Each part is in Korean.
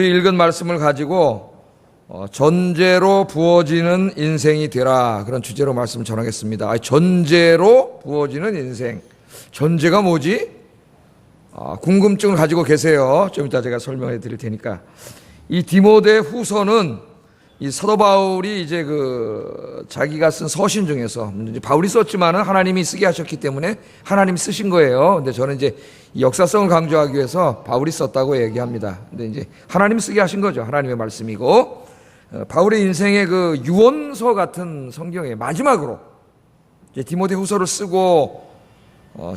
우리 읽은 말씀을 가지고 전제로 부어지는 인생이 되라, 그런 주제로 말씀 전하겠습니다. 전제로 부어지는 인생. 전제가 뭐지? 궁금증을 가지고 계세요. 좀 이따 제가 설명해 드릴 테니까. 이 디모데 후서는 이 사도 바울이 이제 자기가 쓴 서신 중에서, 이제 바울이 썼지만은 하나님이 쓰게 하셨기 때문에 하나님이 쓰신 거예요. 근데 저는 이제 역사성을 강조하기 위해서 바울이 썼다고 얘기합니다. 근데 이제 하나님이 쓰게 하신 거죠. 하나님의 말씀이고, 바울의 인생의 유언서 같은 성경의 마지막으로 이제 디모데 후서를 쓰고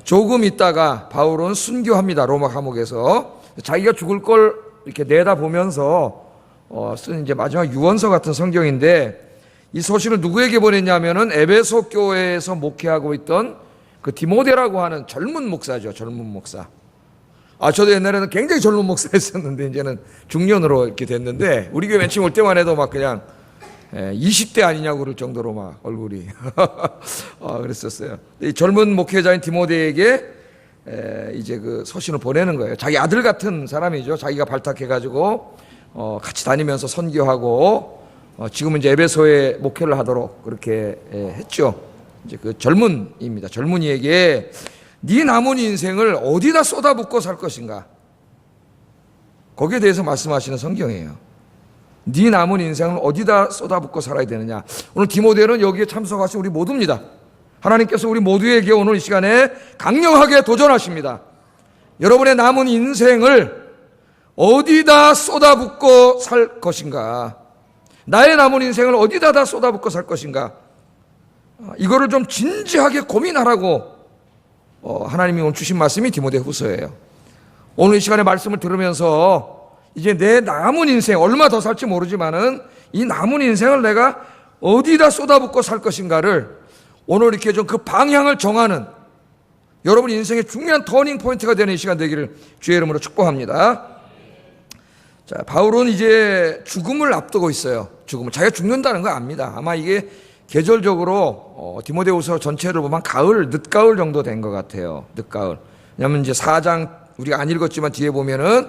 조금 있다가 바울은 순교합니다. 로마 감옥에서. 자기가 죽을 걸 이렇게 내다보면서 쓴 이제 마지막 유언서 같은 성경인데, 이 서신을 누구에게 보냈냐면은 에베소 교회에서 목회하고 있던 디모데라고 하는 젊은 목사죠. 젊은 목사. 저도 옛날에는 굉장히 젊은 목사였었는데 이제는 중년으로 이렇게 됐는데, 우리 교회 맨 처음 올 때만 해도 막 그냥 20대 아니냐고 그럴 정도로 막 얼굴이 그랬었어요. 이 젊은 목회자인 디모데에게 이제 서신을 보내는 거예요. 자기 아들 같은 사람이죠. 자기가 발탁해가지고 같이 다니면서 선교하고 지금은 이제 에베소에 목회를 하도록 그렇게 했죠. 이제 젊은이입니다. 젊은이에게 네 남은 인생을 어디다 쏟아붓고 살 것인가, 거기에 대해서 말씀하시는 성경이에요. 네 남은 인생을 어디다 쏟아붓고 살아야 되느냐. 오늘 디모데는 여기에 참석하신 우리 모두입니다. 하나님께서 우리 모두에게 오늘 이 시간에 강력하게 도전하십니다. 여러분의 남은 인생을 어디다 쏟아붓고 살 것인가, 나의 남은 인생을 어디다 다 쏟아붓고 살 것인가, 이거를 좀 진지하게 고민하라고 하나님이 오늘 주신 말씀이 디모데 후서예요. 오늘 이 시간에 말씀을 들으면서 이제 내 남은 인생, 얼마 더 살지 모르지만은 이 남은 인생을 내가 어디다 쏟아붓고 살 것인가를 오늘 이렇게 좀 방향을 정하는, 여러분 인생의 중요한 터닝 포인트가 되는 이 시간 되기를 주의 이름으로 축복합니다. 자, 바울은 이제 죽음을 앞두고 있어요. 자기가 죽는다는 거 압니다. 아마 이게 계절적으로 디모데후서 전체를 보면 가을, 늦가을 정도 된 것 같아요. 늦가을. 왜냐하면 이제 4장 우리가 안 읽었지만 뒤에 보면은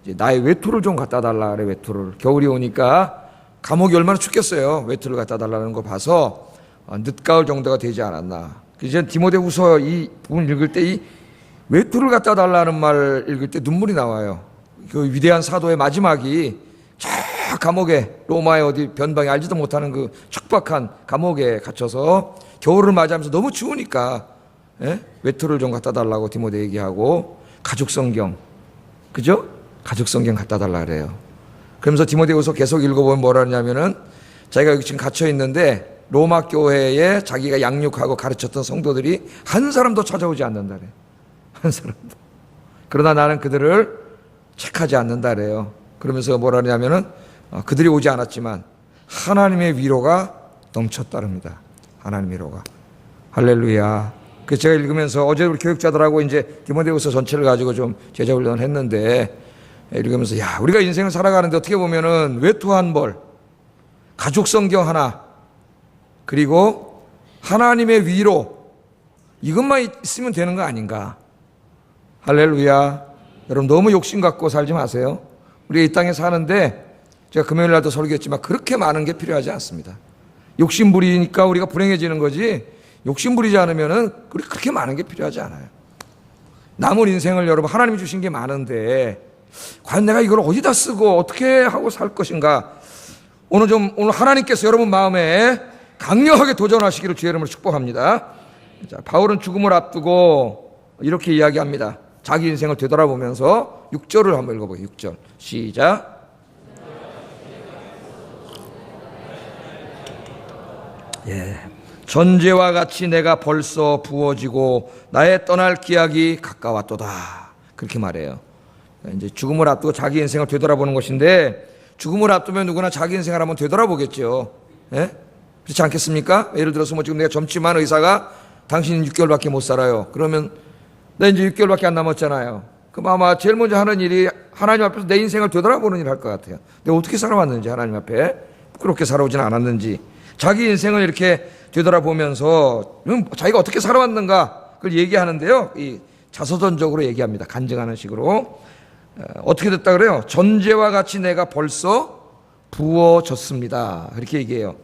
이제 나의 외투를 좀 갖다 달라 그래. 외투를. 겨울이 오니까 감옥이 얼마나 춥겠어요. 외투를 갖다 달라는 거 봐서 늦가을 정도가 되지 않았나. 이제 디모데후서 이 부분 읽을 때 이 외투를 갖다 달라는 말 읽을 때 눈물이 나와요. 위대한 사도의 마지막이 저 감옥에, 로마의 어디 변방에 알지도 못하는 척박한 감옥에 갇혀서 겨울을 맞이하면서 너무 추우니까 외투를 좀 갖다 달라고 디모데 얘기하고, 가죽 성경, 그죠? 가죽 성경 갖다 달라 그래요. 그러면서 디모데후서 계속 읽어보면 뭐라 하냐면은, 자기가 여기 지금 갇혀 있는데 로마 교회에 자기가 양육하고 가르쳤던 성도들이 한 사람도 찾아오지 않는다 그래요. 한 사람도. 그러나 나는 그들을 책하지 않는다 그래요. 그러면서 뭐라 하냐면은 그들이 오지 않았지만 하나님의 위로가 넘쳤다릅니다. 하나님의 위로가. 할렐루야. 그 제가 읽으면서 어제 우리 교육자들하고 이제 디모데후서 전체를 가지고 좀 제자 훈련을 했는데, 읽으면서 우리가 인생을 살아가는데 어떻게 보면은 외투 한 벌, 가죽 성경 하나, 그리고 하나님의 위로, 이것만 있으면 되는 거 아닌가. 할렐루야. 여러분 너무 욕심 갖고 살지 마세요. 우리가 이 땅에 사는데, 제가 금요일 날도 설교했지만 그렇게 많은 게 필요하지 않습니다. 욕심 부리니까 우리가 불행해지는 거지, 욕심 부리지 않으면은 우리 그렇게 많은 게 필요하지 않아요. 남은 인생을 여러분 하나님이 주신 게 많은데 과연 내가 이걸 어디다 쓰고 어떻게 하고 살 것인가. 오늘 하나님께서 여러분 마음에 강력하게 도전하시기를 주의 이름으로 축복합니다. 자, 바울은 죽음을 앞두고 이렇게 이야기합니다. 자기 인생을 되돌아보면서 6절을 한번 읽어보게요. 6절 시작. 전제와 같이 내가 벌써 부어지고 나의 떠날 기약이 가까웠도다. 그렇게 말해요. 이제 죽음을 앞두고 자기 인생을 되돌아보는 것인데, 죽음을 앞두면 누구나 자기 인생을 한번 되돌아보겠죠. 그렇지 않겠습니까? 예를 들어서 지금 내가 젊지만 의사가 당신은 6개월밖에 못 살아요. 그러면 나 이제 6개월밖에 안 남았잖아요. 그럼 아마 제일 먼저 하는 일이 하나님 앞에서 내 인생을 되돌아보는 일을 할 것 같아요. 내가 어떻게 살아왔는지, 하나님 앞에 부끄럽게 살아오지는 않았는지, 자기 인생을 이렇게 되돌아보면서 자기가 어떻게 살아왔는가 그걸 얘기하는데요. 이 자서전적으로 얘기합니다. 간증하는 식으로. 어떻게 됐다 그래요? 전제와 같이 내가 벌써 부어졌습니다. 그렇게 얘기해요.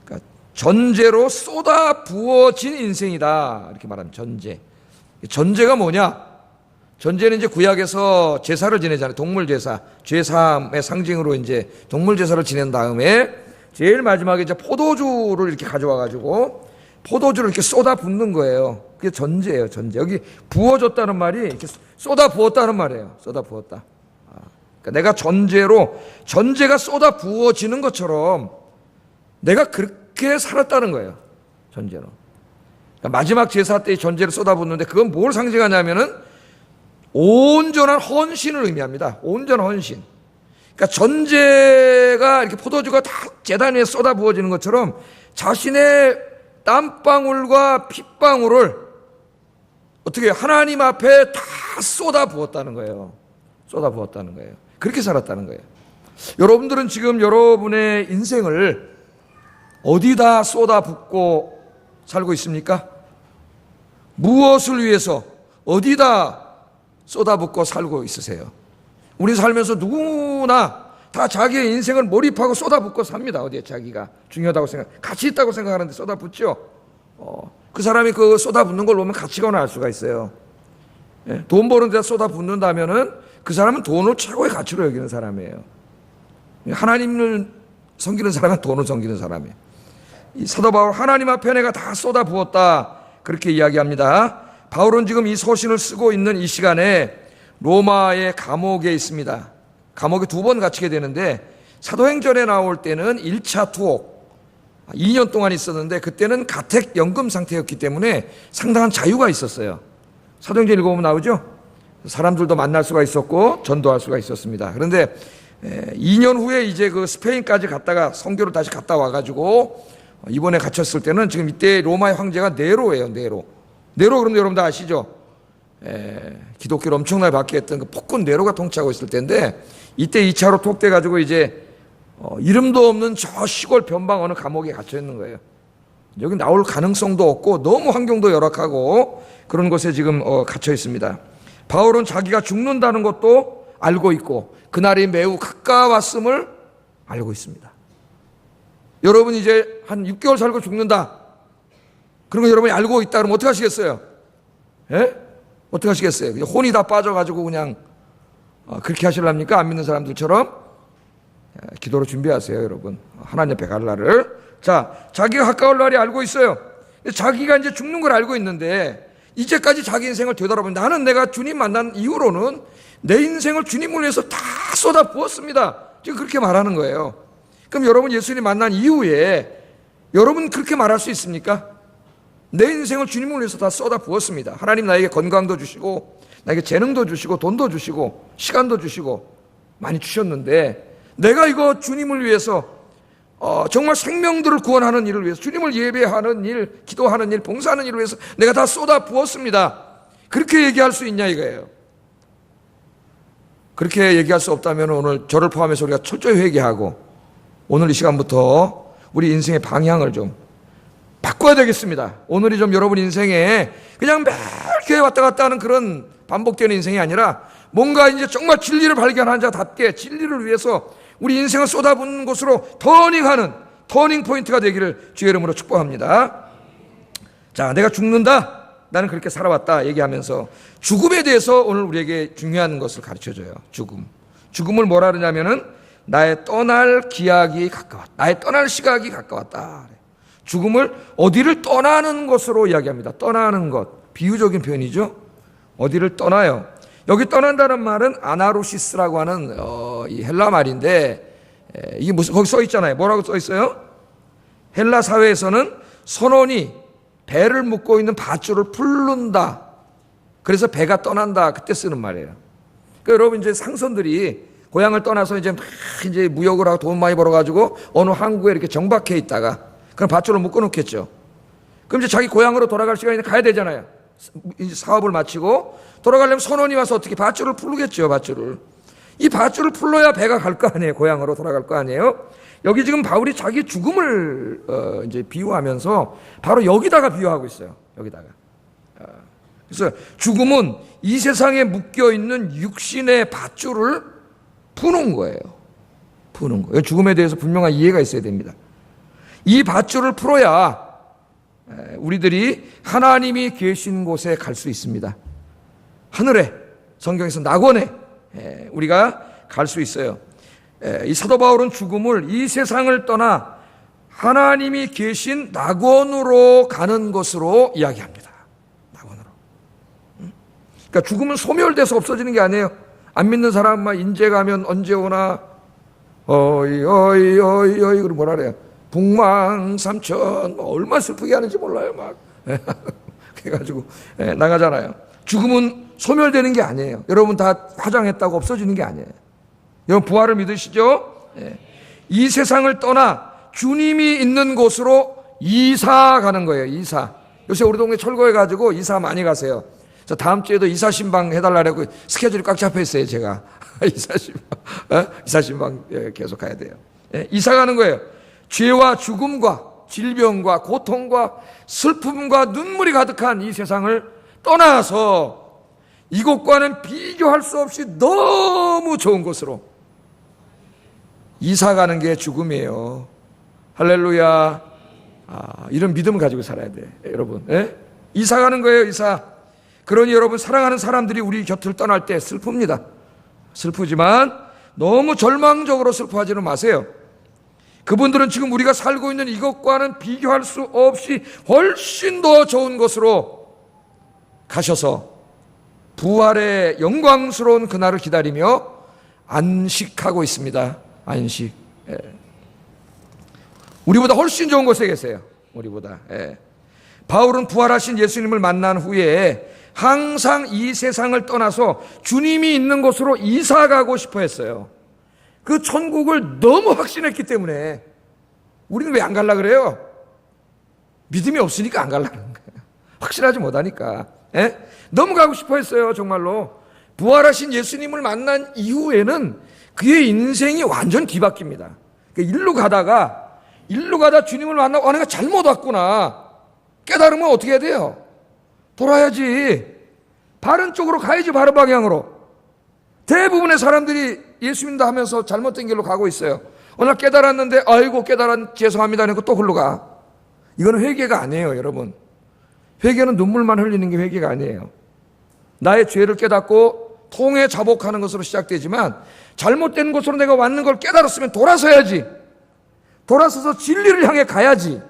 그러니까 전제로 쏟아 부어진 인생이다. 이렇게 말하면 전제. 전제가 뭐냐? 전제는 이제 구약에서 제사를 지내잖아요. 동물 제사. 죄사함의 상징으로 이제 동물 제사를 지낸 다음에 제일 마지막에 이제 포도주를 이렇게 가져와 가지고 포도주를 이렇게 쏟아 붓는 거예요. 그게 전제예요, 전제. 여기 부어졌다는 말이 이렇게 쏟아 부었다는 말이에요. 쏟아 부었다. 그러니까 내가 전제가 쏟아 부어지는 것처럼 내가 그렇게 살았다는 거예요. 전제로. 그러니까 마지막 제사 때 전제를 쏟아 붓는데 그건 뭘 상징하냐면은 온전한 헌신을 의미합니다. 온전한 헌신. 그러니까 전제가 이렇게 포도주가 다 제단 위에 쏟아 부어지는 것처럼 자신의 땀방울과 핏방울을 어떻게 하나님 앞에 다 쏟아 부었다는 거예요. 쏟아 부었다는 거예요. 그렇게 살았다는 거예요. 여러분들은 지금 여러분의 인생을 어디다 쏟아 붓고 살고 있습니까? 무엇을 위해서 어디다 쏟아 붓고 살고 있으세요? 우리 살면서 누구나 다 자기의 인생을 몰입하고 쏟아 붓고 삽니다. 어디에 자기가 중요하다고 가치 있다고 생각하는데 쏟아 붓죠. 그 사람이 그 쏟아 붓는 걸 보면 가치관을 알 수가 있어요. 예? 돈 버는 데다 쏟아 붓는다면은 그 사람은 돈을 최고의 가치로 여기는 사람이에요. 하나님을 섬기는 사람은 돈을 섬기는 사람이에요. 이 사도 바울 하나님 앞에 내가 다 쏟아 부었다 그렇게 이야기합니다. 바울은 지금 이 서신을 쓰고 있는 이 시간에 로마의 감옥에 있습니다. 감옥에 2번 갇히게 되는데 사도행전에 나올 때는 1차 투옥 2년 동안 있었는데 그때는 가택 연금 상태였기 때문에 상당한 자유가 있었어요. 사도행전 읽어보면 나오죠. 사람들도 만날 수가 있었고 전도할 수가 있었습니다. 그런데 2년 후에 이제 그 스페인까지 갔다가 선교를 다시 갔다 와가지고 이번에 갇혔을 때는 지금 이때 로마의 황제가 네로예요. 네로 그럼 여러분 다 아시죠? 기독교를 엄청나게 받게 했던 그 폭군 네로가 통치하고 있을 때인데 이때 2차로 톡돼가지고 이제 이름도 없는 저 시골 변방 어느 감옥에 갇혀 있는 거예요. 여기 나올 가능성도 없고 너무 환경도 열악하고 그런 곳에 지금 갇혀 있습니다. 바울은 자기가 죽는다는 것도 알고 있고 그날이 매우 가까웠음을 알고 있습니다. 여러분 이제 한 6개월 살고 죽는다. 그런 거 여러분이 알고 있다 그러면 어떻게 하시겠어요? 예? 어떻게 하시겠어요? 그냥 혼이 다 빠져가지고 그냥 그렇게 하실랍니까? 안 믿는 사람들처럼? 기도로 준비하세요, 여러분. 하나님 앞에 갈 날을. 자, 자기가 가까울 날이 알고 있어요. 자기가 이제 죽는 걸 알고 있는데 이제까지 자기 인생을 되돌아보면 나는 내가 주님 만난 이후로는 내 인생을 주님을 위해서 다 쏟아 부었습니다. 지금 그렇게 말하는 거예요. 그럼 여러분 예수님 만난 이후에 여러분 그렇게 말할 수 있습니까? 내 인생을 주님을 위해서 다 쏟아 부었습니다. 하나님 나에게 건강도 주시고 나에게 재능도 주시고 돈도 주시고 시간도 주시고 많이 주셨는데 내가 이거 주님을 위해서 정말 생명들을 구원하는 일을 위해서 주님을 예배하는 일, 기도하는 일, 봉사하는 일을 위해서 내가 다 쏟아 부었습니다. 그렇게 얘기할 수 있냐 이거예요. 그렇게 얘기할 수 없다면 오늘 저를 포함해서 우리가 철저히 회개하고 오늘 이 시간부터 우리 인생의 방향을 좀 바꿔야 되겠습니다. 오늘이 좀 여러분 인생에 그냥 매일 교회 왔다 갔다 하는 그런 반복되는 인생이 아니라 뭔가 이제 정말 진리를 발견한 자답게 진리를 위해서 우리 인생을 쏟아붓는 곳으로 터닝 포인트가 되기를 주의 이름으로 축복합니다. 자, 내가 죽는다. 나는 그렇게 살아왔다 얘기하면서 죽음에 대해서 오늘 우리에게 중요한 것을 가르쳐줘요. 죽음을 뭐라 그러냐면은 나의 떠날 기약이 가까웠다. 나의 떠날 시각이 가까웠다. 죽음을 어디를 떠나는 것으로 이야기합니다. 떠나는 것. 비유적인 표현이죠. 어디를 떠나요. 여기 떠난다는 말은 아나루시스라고 하는 이 헬라 말인데 이게 무슨 거기 써 있잖아요. 뭐라고 써 있어요? 헬라 사회에서는 선원이 배를 묶고 있는 밧줄을 풀는다. 그래서 배가 떠난다. 그때 쓰는 말이에요. 그러니까 여러분 이제 상선들이 고향을 떠나서 이제 막 이제 무역을 하고 돈 많이 벌어가지고 어느 항구에 이렇게 정박해 있다가 그럼 밧줄을 묶어 놓겠죠. 그럼 이제 자기 고향으로 돌아갈 시간이 가야 되잖아요. 이제 사업을 마치고 돌아가려면 선원이 와서 어떻게 밧줄을 풀겠죠. 이 밧줄을 풀러야 배가 갈 거 아니에요. 고향으로 돌아갈 거 아니에요. 여기 지금 바울이 자기 죽음을 이제 비유하면서 바로 여기다가 비유하고 있어요. 여기다가. 그래서 죽음은 이 세상에 묶여있는 육신의 밧줄을 푸는 거예요. 푸는 거예요. 죽음에 대해서 분명한 이해가 있어야 됩니다. 이 밧줄을 풀어야 우리들이 하나님이 계신 곳에 갈 수 있습니다. 하늘에, 성경에서 낙원에 우리가 갈 수 있어요. 이 사도 바울은 죽음을 이 세상을 떠나 하나님이 계신 낙원으로 가는 것으로 이야기합니다. 낙원으로. 그러니까 죽음은 소멸돼서 없어지는 게 아니에요. 안 믿는 사람만 인제 가면 언제 오나 어이 그럼 뭐라 그래요? 북망삼천 얼마나 슬프게 하는지 몰라요. 막 그래가지고 나가잖아요. 죽음은 소멸되는 게 아니에요. 여러분 다 화장했다고 없어지는 게 아니에요. 여러분 부활을 믿으시죠? 이 세상을 떠나 주님이 있는 곳으로 이사 가는 거예요. 이사. 요새 우리 동네 철거해 가지고 이사 많이 가세요. 저 다음 주에도 이사 신방 해달라고 스케줄이 꽉 잡혀 있어요. 제가 이사 신방 계속 가야 돼요. 이사 가는 거예요. 죄와 죽음과 질병과 고통과 슬픔과 눈물이 가득한 이 세상을 떠나서 이곳과는 비교할 수 없이 너무 좋은 곳으로 이사 가는 게 죽음이에요. 할렐루야. 이런 믿음을 가지고 살아야 돼, 여러분. 이사 가는 거예요, 이사. 그러니 여러분, 사랑하는 사람들이 우리 곁을 떠날 때 슬픕니다. 슬프지만 너무 절망적으로 슬퍼하지는 마세요. 그분들은 지금 우리가 살고 있는 이것과는 비교할 수 없이 훨씬 더 좋은 곳으로 가셔서 부활의 영광스러운 그날을 기다리며 안식하고 있습니다. 안식. 우리보다 훨씬 좋은 곳에 계세요. 우리보다. 바울은 부활하신 예수님을 만난 후에 항상 이 세상을 떠나서 주님이 있는 곳으로 이사가고 싶어 했어요. 그 천국을 너무 확신했기 때문에. 우리는 왜 안 갈라 그래요? 믿음이 없으니까 안 갈라는 거예요. 확실하지 못하니까. 너무 가고 싶어 했어요. 정말로. 부활하신 예수님을 만난 이후에는 그의 인생이 완전 뒤바뀝니다. 일로 가다 주님을 만나고 내가 잘못 왔구나 깨달으면 어떻게 해야 돼요? 돌아야지. 바른 쪽으로 가야지. 바른 방향으로. 대부분의 사람들이 예수 믿는다 하면서 잘못된 길로 가고 있어요. 어느 날 깨달았는데 아이고 죄송합니다 하고 또 글로 가. 이거는 회개가 아니에요. 여러분, 회개는 눈물만 흘리는 게 회개가 아니에요. 나의 죄를 깨닫고 통에 자복하는 것으로 시작되지만 잘못된 곳으로 내가 왔는 걸 깨달았으면 돌아서야지. 돌아서서 진리를 향해 가야지.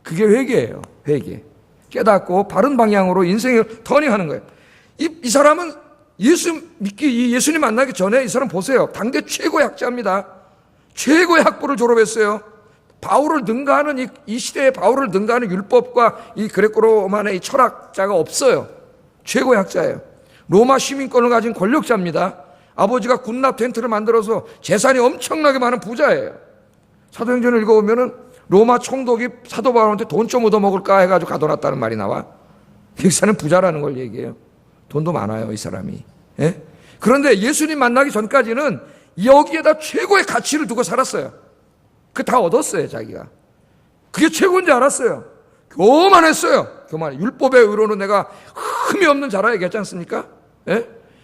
그게 회개예요. 회개. 깨닫고 바른 방향으로 인생을 터닝하는 거예요. 이 사람은 예수님 만나기 전에 이 사람 보세요. 당대 최고의 학자입니다. 최고의 학부를 졸업했어요. 바울을 능가하는 이 시대에 바울을 능가하는 율법과 이 그레코로만의 이 철학자가 없어요. 최고의 학자예요. 로마 시민권을 가진 권력자입니다. 아버지가 군납 텐트를 만들어서 재산이 엄청나게 많은 부자예요. 사도행전을 읽어보면은 로마 총독이 사도 바울한테 돈 좀 얻어먹을까 해가지고 가둬놨다는 말이 나와. 이 사람은 부자라는 걸 얘기해요. 돈도 많아요, 이 사람이. 그런데 예수님 만나기 전까지는 여기에다 최고의 가치를 두고 살았어요. 그 다 얻었어요, 자기가. 그게 최고인 줄 알았어요. 교만했어요. 교만. 율법의 의로는 내가 흠이 없는 자라 얘기했지 않습니까?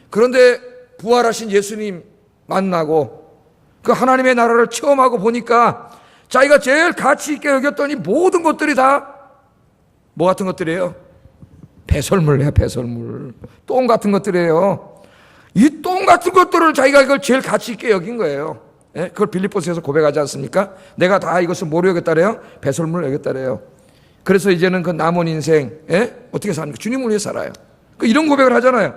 그런데 부활하신 예수님 만나고 그 하나님의 나라를 체험하고 보니까 자기가 제일 가치 있게 여겼더니 모든 것들이 다 뭐 같은 것들이에요? 배설물이에요. 배설물. 똥 같은 것들이에요. 이 똥 같은 것들을 자기가 이걸 제일 가치 있게 여긴 거예요. 그걸 빌립보서에서 고백하지 않습니까? 내가 다 이것을 뭐로 여겼다래요? 배설물로 여겼다래요. 그래서 이제는 그 남은 인생 어떻게 삽니까? 주님을 위해 살아요. 이런 고백을 하잖아요.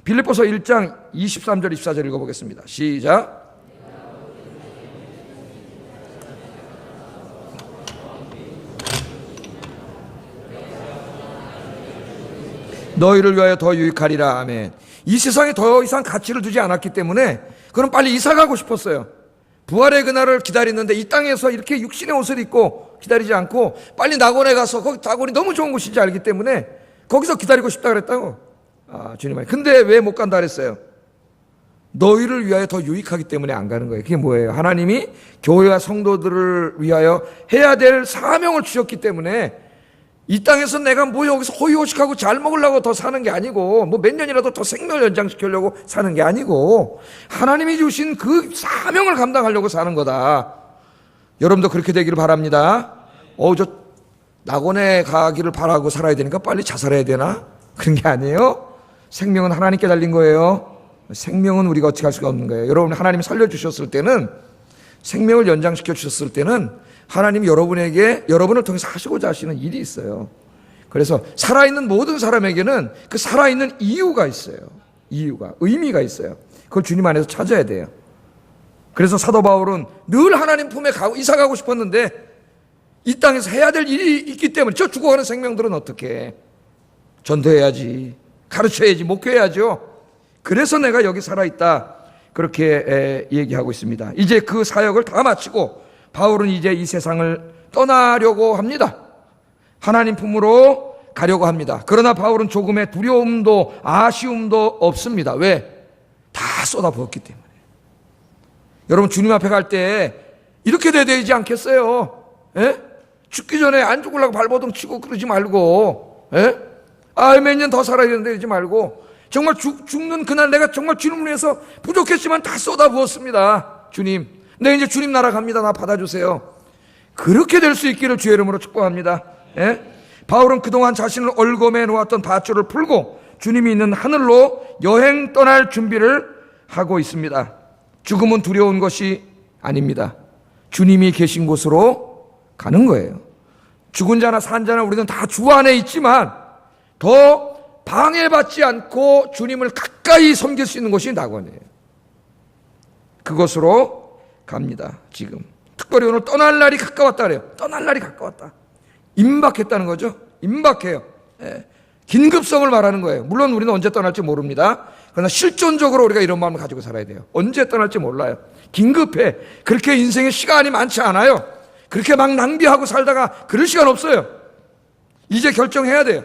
빌립보서 1장 23절 24절 읽어보겠습니다. 시작. 너희를 위하여 더 유익하리라. 아멘. 이 세상에 더 이상 가치를 두지 않았기 때문에 그럼 빨리 이사가고 싶었어요. 부활의 그날을 기다리는데 이 땅에서 이렇게 육신의 옷을 입고 기다리지 않고 빨리 낙원에 가서 거기 낙원이 너무 좋은 곳인지 알기 때문에 거기서 기다리고 싶다 그랬다고. 주님. 근데 왜 못 간다 그랬어요? 너희를 위하여 더 유익하기 때문에 안 가는 거예요. 그게 뭐예요? 하나님이 교회와 성도들을 위하여 해야 될 사명을 주셨기 때문에 이 땅에서 내가 뭐 여기서 호의호식하고 잘 먹으려고 더 사는 게 아니고 뭐 몇 년이라도 더 생명을 연장시키려고 사는 게 아니고 하나님이 주신 그 사명을 감당하려고 사는 거다. 여러분도 그렇게 되기를 바랍니다. 저 낙원에 가기를 바라고 살아야 되니까 빨리 자살해야 되나? 그런 게 아니에요. 생명은 하나님께 달린 거예요. 생명은 우리가 어떻게 할 수가 없는 거예요. 여러분, 하나님이 살려주셨을 때는, 생명을 연장시켜 주셨을 때는 하나님이 여러분을 통해서 하시고자 하시는 일이 있어요. 그래서 살아있는 모든 사람에게는 그 살아있는 이유가 있어요. 의미가 있어요. 그걸 주님 안에서 찾아야 돼요. 그래서 사도 바울은 늘 하나님 품에 이사 가고 싶었는데 이 땅에서 해야 될 일이 있기 때문에, 저 죽어가는 생명들은 어떻게 해? 전도해야지, 가르쳐야지, 목회해야죠. 그래서 내가 여기 살아있다, 그렇게 얘기하고 있습니다. 이제 그 사역을 다 마치고 바울은 이제 이 세상을 떠나려고 합니다. 하나님 품으로 가려고 합니다. 그러나 바울은 조금의 두려움도 아쉬움도 없습니다. 왜? 다 쏟아부었기 때문에. 여러분, 주님 앞에 갈 때 이렇게 돼야 되지 않겠어요? 예? 죽기 전에 안 죽으려고 발버둥 치고 그러지 말고, 예? 몇 년 더 살아야 되는데 이러지 말고, 정말 죽는 그날 내가 정말 주님을 위해서 부족했지만 다 쏟아부었습니다. 주님, 내 이제 주님 나라 갑니다. 나 받아주세요. 그렇게 될 수 있기를 주의 이름으로 축복합니다. 예? 바울은 그동안 자신을 얼검해 놓았던 밧줄을 풀고 주님이 있는 하늘로 여행 떠날 준비를 하고 있습니다. 죽음은 두려운 것이 아닙니다. 주님이 계신 곳으로 가는 거예요. 죽은 자나 산 자나 우리는 다 주 안에 있지만 더 방해받지 않고 주님을 가까이 섬길 수 있는 곳이 낙원이에요. 그곳으로 갑니다. 지금 특별히 오늘 떠날 날이 가까웠다 그래요. 떠날 날이 가까웠다. 임박했다는 거죠. 임박해요. 예. 긴급성을 말하는 거예요. 물론 우리는 언제 떠날지 모릅니다. 그러나 실존적으로 우리가 이런 마음을 가지고 살아야 돼요. 언제 떠날지 몰라요. 긴급해. 그렇게 인생에 시간이 많지 않아요. 그렇게 막 낭비하고 살다가 그럴 시간 없어요. 이제 결정해야 돼요.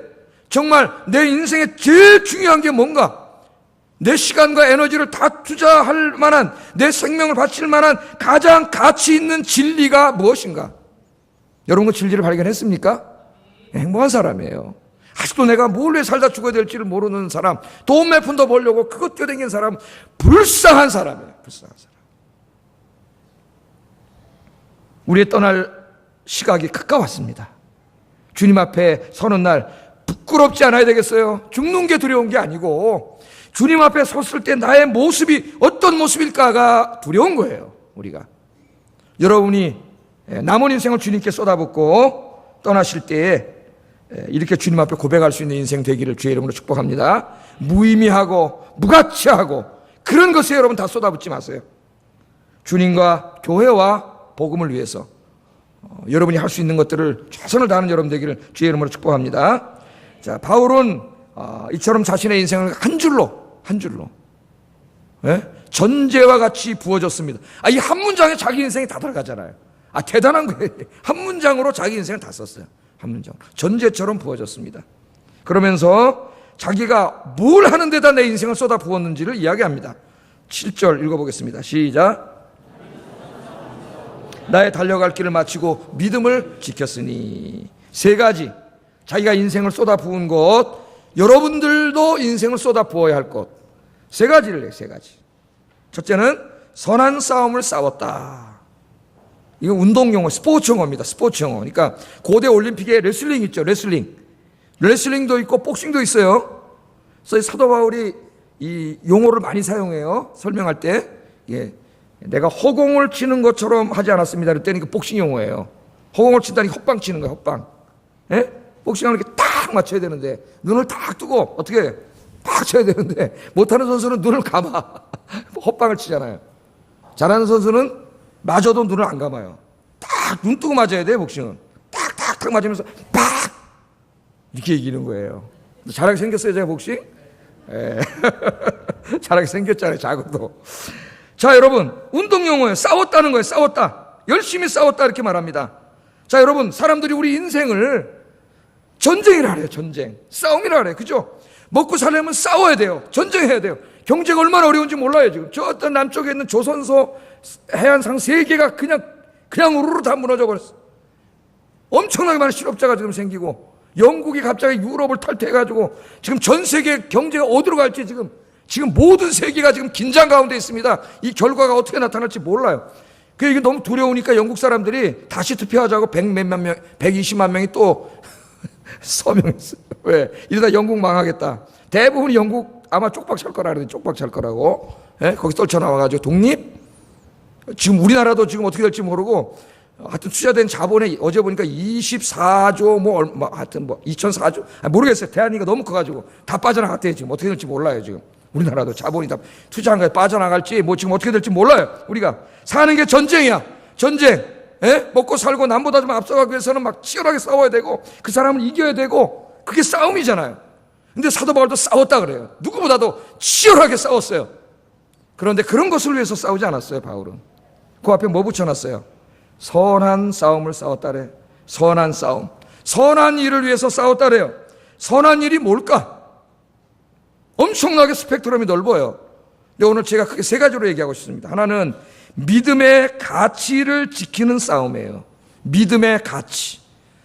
정말 내 인생에 제일 중요한 게 뭔가, 내 시간과 에너지를 다 투자할 만한, 내 생명을 바칠 만한 가장 가치 있는 진리가 무엇인가? 여러분, 그 진리를 발견했습니까? 행복한 사람이에요. 아직도 내가 뭘 왜 살다 죽어야 될지를 모르는 사람, 돈 몇 푼 더 벌려고 그것 뛰어다니는 사람, 불쌍한 사람이에요. 불쌍한 사람. 우리의 떠날 시각이 가까웠습니다. 주님 앞에 서는 날 부끄럽지 않아야 되겠어요? 죽는 게 두려운 게 아니고 주님 앞에 섰을 때 나의 모습이 어떤 모습일까가 두려운 거예요. 우리가, 여러분이 남은 인생을 주님께 쏟아붓고 떠나실 때에 이렇게 주님 앞에 고백할 수 있는 인생 되기를 주의 이름으로 축복합니다. 무의미하고 무가치하고 그런 것에 여러분 다 쏟아붓지 마세요. 주님과 교회와 복음을 위해서 여러분이 할 수 있는 것들을 최선을 다하는 여러분 되기를 주의 이름으로 축복합니다. 자, 바울은 이처럼 자신의 인생을 한 줄로 전제와 같이 부어줬습니다. 이 한 문장에 자기 인생이 다 들어가잖아요. 대단한 거예요. 한 문장으로 자기 인생을 다 썼어요. 한 문장. 전제처럼 부어졌습니다. 그러면서 자기가 뭘 하는 데다 내 인생을 쏟아 부었는지를 이야기합니다. 7절 읽어보겠습니다. 시작. 나의 달려갈 길을 마치고 믿음을 지켰으니. 세 가지. 자기가 인생을 쏟아 부은 것, 여러분들도 인생을 쏟아 부어야 할 것, 세 가지를 해요. 세 가지. 첫째는 선한 싸움을 싸웠다. 이거 운동 용어, 스포츠 용어입니다. 스포츠 용어. 그러니까 고대 올림픽에 레슬링 있죠. 레슬링도 있고 복싱도 있어요. 그래서 사도 바울이 이 용어를 많이 사용해요. 설명할 때. 내가 허공을 치는 것처럼 하지 않았습니다. 그랬더니 그 복싱 용어예요. 허공을 친다니 헛방 치는 거예요. 헛방. 복싱하는 이렇게 딱 맞춰야 되는데 눈을 딱 뜨고 어떻게 해? 딱 쳐야 되는데 못하는 선수는 눈을 감아. 헛방을 치잖아요. 잘하는 선수는 맞아도 눈을 안 감아요. 딱 눈 뜨고 맞아야 돼. 복싱은 딱 맞으면서 팍 이렇게 이기는 거예요. 잘하게 생겼어요 제가 복싱? 잘하게 생겼잖아요. 작아도. 자, 여러분, 운동 용어예요. 싸웠다는 거예요. 싸웠다. 열심히 싸웠다 이렇게 말합니다. 자, 여러분, 사람들이 우리 인생을 전쟁이라 그래요. 전쟁. 싸움이라 그래요. 그죠? 먹고 살려면 싸워야 돼요. 전쟁해야 돼요. 경제가 얼마나 어려운지 몰라요. 지금 저 어떤 남쪽에 있는 조선소 해안상 3개가 그냥 우르르 다 무너져 버렸어. 엄청나게 많은 실업자가 지금 생기고 영국이 갑자기 유럽을 탈퇴해가지고 지금 전 세계 경제가 어디로 갈지 지금 모든 세계가 지금 긴장 가운데 있습니다. 이 결과가 어떻게 나타날지 몰라요. 이게 너무 두려우니까 영국 사람들이 다시 투표하자고 120만 명이 또 서명했어요. 왜? 이러다 영국 망하겠다. 대부분이 영국 아마 쪽박 찰 거라 그러더니 쪽박 찰 거라고. 예? 거기 떨쳐나와가지고 독립? 지금 우리나라도 지금 어떻게 될지 모르고 하여튼 투자된 자본에 어제 보니까 24조 하여튼 2004조 모르겠어요. 대한민국이 너무 커가지고 다 빠져나갔대요. 지금 어떻게 될지 몰라요. 지금 우리나라도 자본이 다 투자한 거에 빠져나갈지 지금 어떻게 될지 몰라요. 우리가 사는 게 전쟁이야. 전쟁. 예? 먹고 살고 남보다 좀 앞서가기 위해서는 막 치열하게 싸워야 되고 그 사람을 이겨야 되고 그게 싸움이잖아요. 근데 사도 바울도 싸웠다 그래요. 누구보다도 치열하게 싸웠어요. 그런데 그런 것을 위해서 싸우지 않았어요. 바울은. 그 앞에 뭐 붙여놨어요? 선한 싸움을 싸웠다래. 선한 싸움. 선한 일을 위해서 싸웠다래요. 선한 일이 뭘까? 엄청나게 스펙트럼이 넓어요. 근데 오늘 제가 크게 세 가지로 얘기하고 싶습니다. 하나는 믿음의 가치를 지키는 싸움이에요. 믿음의 가치.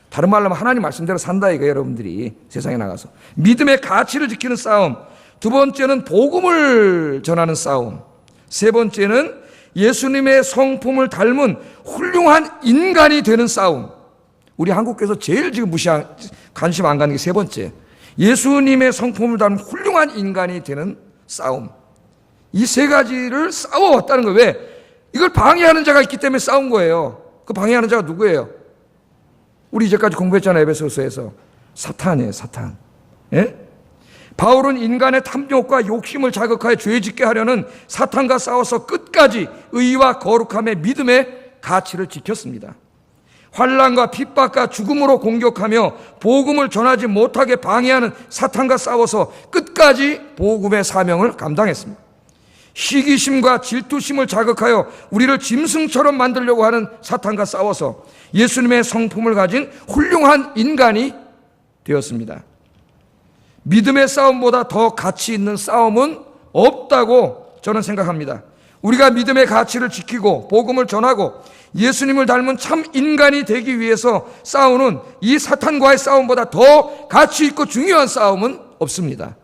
다른 말로 하면 하나님 말씀대로 산다 이거예요. 여러분들이 세상에 나가서 믿음의 가치를 지키는 싸움. 두 번째는 복음을 전하는 싸움. 세 번째는 예수님의 성품을 닮은 훌륭한 인간이 되는 싸움. 우리 한국에서 제일 지금 관심 안 가는 게 세 번째. 예수님의 성품을 닮은 훌륭한 인간이 되는 싸움. 이 세 가지를 싸워왔다는 거예요. 왜? 이걸 방해하는 자가 있기 때문에 싸운 거예요. 그 방해하는 자가 누구예요? 우리 이제까지 공부했잖아요. 에베소서에서. 사탄이에요. 사탄. 예? 바울은 인간의 탐욕과 욕심을 자극하여 죄짓게 하려는 사탄과 싸워서 끝까지 의와 거룩함의 믿음의 가치를 지켰습니다. 환난과 핍박과 죽음으로 공격하며 복음을 전하지 못하게 방해하는 사탄과 싸워서 끝까지 복음의 사명을 감당했습니다. 시기심과 질투심을 자극하여 우리를 짐승처럼 만들려고 하는 사탄과 싸워서 예수님의 성품을 가진 훌륭한 인간이 되었습니다. 믿음의 싸움보다 더 가치 있는 싸움은 없다고 저는 생각합니다. 우리가 믿음의 가치를 지키고 복음을 전하고 예수님을 닮은 참 인간이 되기 위해서 싸우는 이 사탄과의 싸움보다 더 가치 있고 중요한 싸움은 없습니다.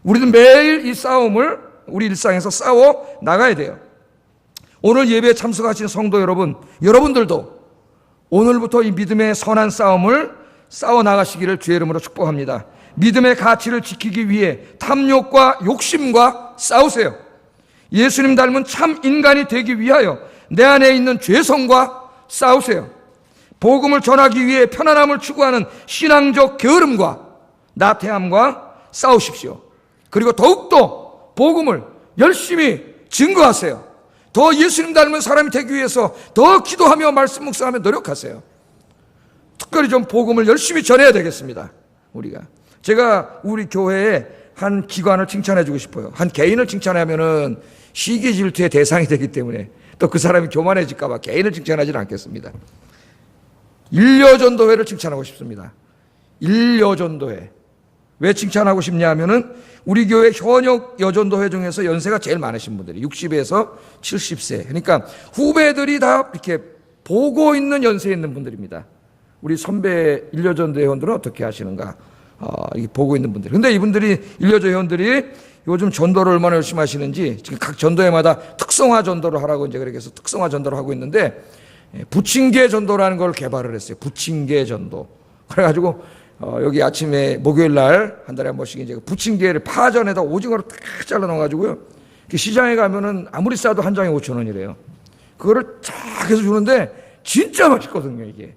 우리는 매일 이 싸움을 우리 일상에서 싸워 나가야 돼요. 오늘 예배에 참석하신 성도 여러분들도 오늘부터 이 믿음의 선한 싸움을 싸워 나가시기를 주의 이름으로 축복합니다. 믿음의 가치를 지키기 위해 탐욕과 욕심과 싸우세요. 예수님 닮은 참 인간이 되기 위하여 내 안에 있는 죄성과 싸우세요. 복음을 전하기 위해 편안함을 추구하는 신앙적 게으름과 나태함과 싸우십시오. 그리고 더욱더 복음을 열심히 증거하세요. 더 예수님 닮은 사람이 되기 위해서 더 기도하며 말씀 묵상하며 노력하세요. 특별히 좀 복음을 열심히 전해야 되겠습니다. 제가 우리 교회에 한 기관을 칭찬해 주고 싶어요. 한 개인을 칭찬하면은 시기 질투의 대상이 되기 때문에 또 그 사람이 교만해질까 봐 개인을 칭찬하지는 않겠습니다. 일여전도회를 칭찬하고 싶습니다. 일여전도회. 왜 칭찬하고 싶냐 하면은 우리 교회 현역 여전도회 중에서 연세가 제일 많으신 분들이 60에서 70세. 그러니까 후배들이 다 이렇게 보고 있는 연세에 있는 분들입니다. 우리 선배 일여전도 회원들은 어떻게 하시는가? 보고 있는 분들. 근데 이분들이 일여전 회원들이 요즘 전도를 얼마나 열심히 하시는지 지금 각 전도회마다 특성화 전도를 하라고 이제 그렇게 해서 특성화 전도를 하고 있는데 부침개 전도라는 걸 개발을 했어요. 부침개 전도. 그래가지고 여기 아침에 목요일 날 한 달에 한 번씩 이제 부침개를 파전에다 오징어를 딱 잘라 넣어가지고요. 시장에 가면은 아무리 싸도 한 장에 5,000원이래요. 그거를 쫙 해서 주는데 진짜 맛있거든요, 이게.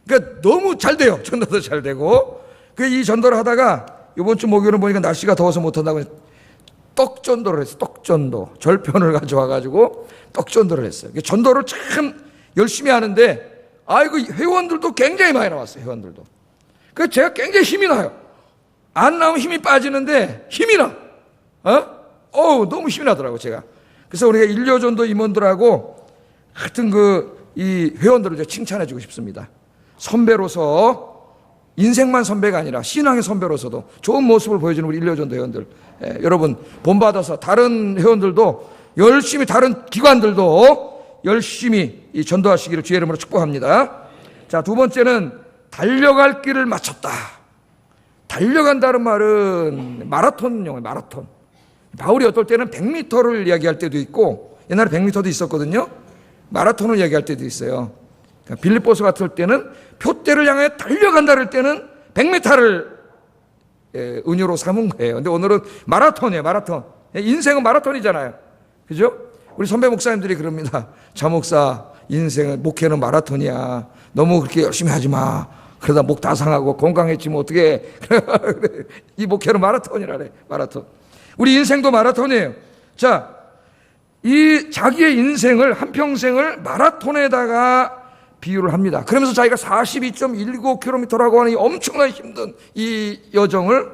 그러니까 너무 잘 돼요. 전도도 잘 되고. 이 전도를 하다가 이번 주 목요일은 보니까 날씨가 더워서 못한다고 떡전도를 했어요. 떡전도. 절편을 가져와가지고 떡전도를 했어요. 전도를 참 열심히 하는데 회원들도 굉장히 많이 나왔어요. 회원들도. 그래서 제가 굉장히 힘이 나요. 안 나오면 힘이 빠지는데 힘이 나. 너무 힘이 나더라고 제가. 그래서 우리가 일여전도 임원들하고 하여튼 이 회원들을 칭찬해주고 싶습니다. 선배로서 인생만 선배가 아니라 신앙의 선배로서도 좋은 모습을 보여주는 우리 일여전도 회원들. 여러분 본받아서 다른 회원들도 열심히 다른 기관들도 열심히 이 전도하시기를 주의 이름으로 축복합니다. 자, 두 번째는 달려갈 길을 마쳤다. 달려간다는 말은 마라톤 용어예요. 마라톤. 바울이 어떨 때는 100m를 이야기할 때도 있고, 옛날에 100m도 있었거든요. 마라톤을 이야기할 때도 있어요. 그러니까 빌립보서 같을 때는 표대를 향해 달려간다 할 때는 100m를 은유로 삼은 거예요. 근데 오늘은 마라톤이에요. 마라톤. 인생은 마라톤이잖아요. 그죠? 우리 선배 목사님들이 그럽니다. 자 목사, 인생은, 목회는 마라톤이야. 너무 그렇게 열심히 하지 마. 그러다 목 다 상하고 건강해지면 어떡해. 이 목회는 마라톤이라래. 마라톤. 우리 인생도 마라톤이에요. 자, 이 자기의 인생을, 한평생을 마라톤에다가 비유를 합니다. 그러면서 자기가 42.195km라고 하는 이 엄청나게 힘든 이 여정을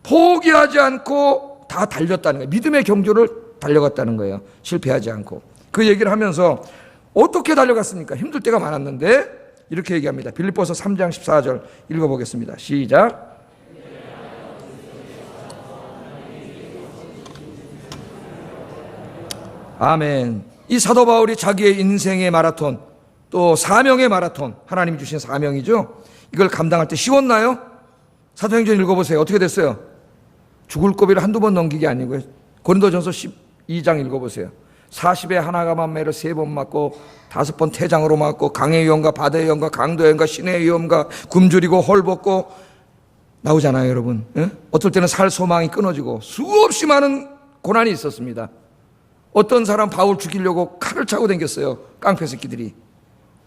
포기하지 않고 다 달렸다는 거예요. 믿음의 경주를 달려갔다는 거예요. 실패하지 않고. 그 얘기를 하면서 어떻게 달려갔습니까? 힘들 때가 많았는데 이렇게 얘기합니다. 빌립보서 3장 14절 읽어보겠습니다. 시작. 아멘. 이 사도 바울이 자기의 인생의 마라톤, 또 사명의 마라톤, 하나님이 주신 사명이죠. 이걸 감당할 때 쉬웠나요? 사도행전 읽어보세요. 어떻게 됐어요? 죽을 고비를 한두 번 넘기기 아니고요. 고린도전서 12장 읽어보세요. 40에 하나가만 매를 3번 맞고 5번 태장으로 맞고 강의 위험과 바다의 위험과 강도의 위험과 신의 위험과 굶주리고 헐벗고 나오잖아요, 여러분. 예? 어떨 때는 살 소망이 끊어지고 수없이 많은 고난이 있었습니다. 어떤 사람 바울 죽이려고 칼을 차고 다녔어요. 깡패 새끼들이.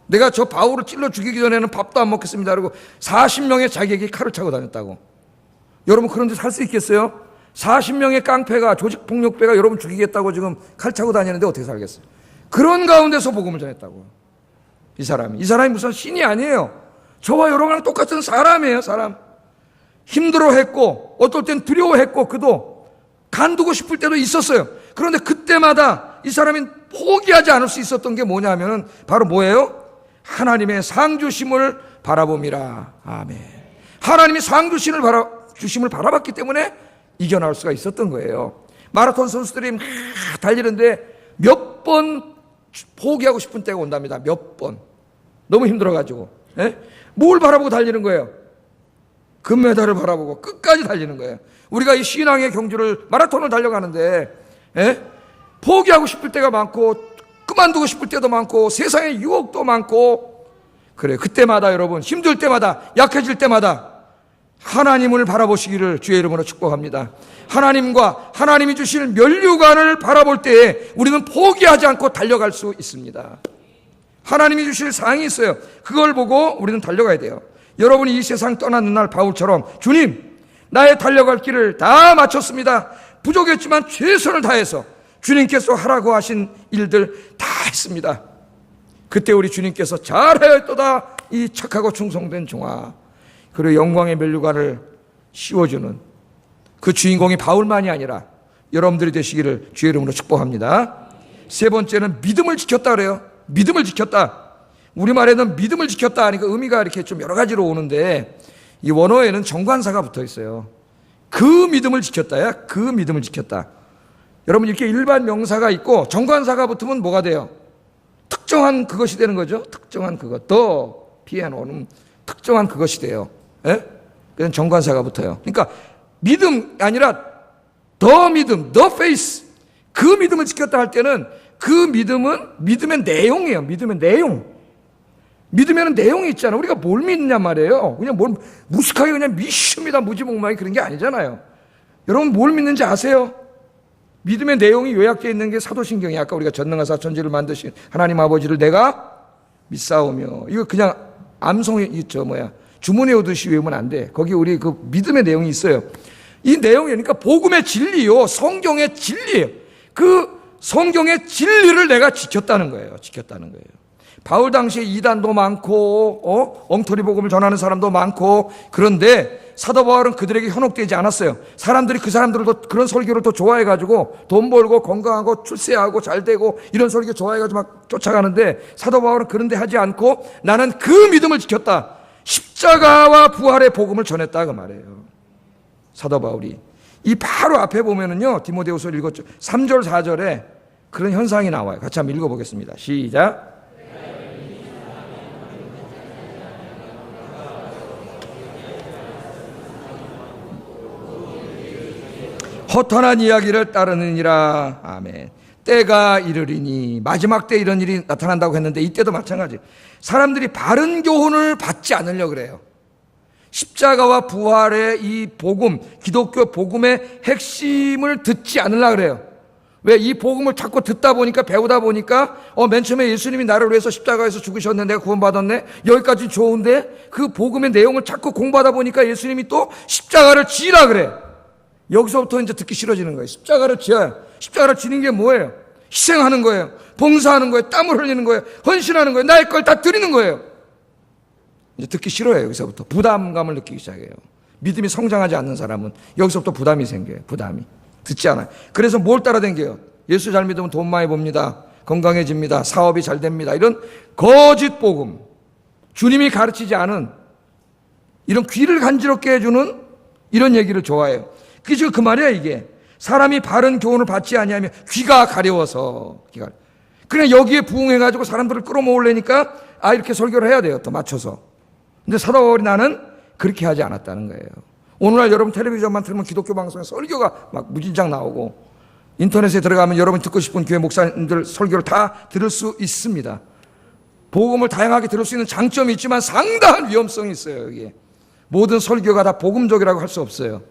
내가 저 바울을 찔러 죽이기 전에는 밥도 안 먹겠습니다. 그리고 40명의 자기에게 칼을 차고 다녔다고. 여러분 그런데 살 수 있겠어요? 40명의 깡패가, 조직폭력배가 여러분 죽이겠다고 지금 칼 차고 다니는데 어떻게 살겠어요? 그런 가운데서 복음을 전했다고. 이 사람이 무슨 신이 아니에요. 저와 여러분랑 똑같은 사람이에요. 사람. 힘들어했고 어떨 땐 두려워했고 그도 간두고 싶을 때도 있었어요. 그런데 그때마다 이 사람이 포기하지 않을 수 있었던 게 뭐냐면은 바로 뭐예요? 하나님의 상주심을 바라봄이라. 아멘. 하나님이 상주심을 바라봤기 때문에 이겨나올 수가 있었던 거예요. 마라톤 선수들이 막 달리는데 몇 번 포기하고 싶은 때가 온답니다. 몇 번. 너무 힘들어가지고. 예? 뭘 바라보고 달리는 거예요? 금메달을 바라보고 끝까지 달리는 거예요. 우리가 이 신앙의 경주를, 마라톤을 달려가는데 예? 포기하고 싶을 때가 많고 그만두고 싶을 때도 많고 세상의 유혹도 많고 그래요. 그때마다 여러분 힘들 때마다 약해질 때마다 하나님을 바라보시기를 주의 이름으로 축복합니다. 하나님과 하나님이 주실 면류관을 바라볼 때에 우리는 포기하지 않고 달려갈 수 있습니다. 하나님이 주실 상이 있어요. 그걸 보고 우리는 달려가야 돼요. 여러분이 이 세상 떠나는 날 바울처럼 주님, 나의 달려갈 길을 다 마쳤습니다. 부족했지만 최선을 다해서 주님께서 하라고 하신 일들 다 했습니다. 그때 우리 주님께서 잘하였도다 이 착하고 충성된 종아. 그리고 영광의 면류관을 씌워주는 그 주인공이 바울만이 아니라 여러분들이 되시기를 주의 이름으로 축복합니다. 세 번째는 믿음을 지켰다 그래요. 믿음을 지켰다. 우리말에는 믿음을 지켰다 하니까 의미가 이렇게 좀 여러 가지로 오는데 이 원어에는 정관사가 붙어 있어요. 그 믿음을 지켰다야. 그 믿음을 지켰다. 여러분 이렇게 일반 명사가 있고 정관사가 붙으면 뭐가 돼요? 특정한 그것이 되는 거죠. 특정한 그것. 더 피해놓는 특정한 그것이 돼요. 예? 그냥 정관사가 붙어요. 그러니까 믿음 아니라 더 믿음, 더 페이스. 그 믿음을 지켰다 할 때는 그 믿음은 믿음의 내용이에요. 믿음의 내용. 믿음에는 내용이 있잖아요. 우리가 뭘 믿느냐 말이에요. 그냥 뭘 무식하게 그냥 믿습니다. 무지몽망이 그런 게 아니잖아요. 여러분 뭘 믿는지 아세요? 믿음의 내용이 요약되어 있는 게 사도신경이 아까 우리가 전능하사 천지를 만드신 하나님 아버지를 내가 믿사오며 이거 그냥 암송이 있죠. 주문해 오듯이 외우면 안 돼. 거기 우리 그 믿음의 내용이 있어요. 이 내용이 그러니까 복음의 진리요. 성경의 진리예요. 그 성경의 진리를 내가 지켰다는 거예요. 지켰다는 거예요. 바울 당시에 이단도 많고 엉터리 복음을 전하는 사람도 많고 그런데 사도 바울은 그들에게 현혹되지 않았어요. 사람들이 그 사람들도 그런 설교를 더 좋아해가지고 돈 벌고 건강하고 출세하고 잘되고 이런 설교 좋아해가지고 막 쫓아가는데 사도 바울은 그런 데 하지 않고 나는 그 믿음을 지켰다. 십자가와 부활의 복음을 전했다 그 말이에요. 사도 바울이 이 바로 앞에 보면은요 디모데후서 읽었죠. 3절 4절에 그런 현상이 나와요. 같이 한번 읽어보겠습니다. 시작. 허탄한 이야기를 따르느니라. 아멘. 때가 이르리니, 마지막 때 이런 일이 나타난다고 했는데 이때도 마찬가지. 사람들이 바른 교훈을 받지 않으려고 그래요. 십자가와 부활의 이 복음, 기독교 복음의 핵심을 듣지 않으려고 그래요. 왜? 이 복음을 자꾸 듣다 보니까, 배우다 보니까 맨 처음에 예수님이 나를 위해서 십자가에서 죽으셨는데 내가 구원받았네, 여기까지 좋은데, 그 복음의 내용을 자꾸 공부하다 보니까 예수님이 또 십자가를 지라 그래. 여기서부터 이제 듣기 싫어지는 거예요. 십자가를 지어요. 십자가를 지는 게 뭐예요? 희생하는 거예요. 봉사하는 거예요. 땀을 흘리는 거예요. 헌신하는 거예요. 나의 걸 다 드리는 거예요. 이제 듣기 싫어요. 여기서부터 부담감을 느끼기 시작해요. 믿음이 성장하지 않는 사람은 여기서부터 부담이 생겨요. 부담이. 듣지 않아요. 그래서 뭘 따라댕겨요? 예수 잘 믿으면 돈 많이 봅니다, 건강해집니다, 사업이 잘 됩니다, 이런 거짓 복음, 주님이 가르치지 않은 이런 귀를 간지럽게 해주는 이런 얘기를 좋아해요. 그게 그 말이야. 이게 사람이 바른 교훈을 받지 아니하면 귀가 가려워서. 그냥 여기에 부응해가지고 사람들을 끌어모으려니까 이렇게 설교를 해야 돼요. 또 맞춰서. 근데 사도 바울이 나는 그렇게 하지 않았다는 거예요. 오늘날 여러분 텔레비전만 틀면 기독교 방송에 설교가 막 무진장 나오고, 인터넷에 들어가면 여러분이 듣고 싶은 교회 목사님들 설교를 다 들을 수 있습니다. 복음을 다양하게 들을 수 있는 장점이 있지만 상당한 위험성이 있어요. 여기에 모든 설교가 다 복음적이라고 할 수 없어요.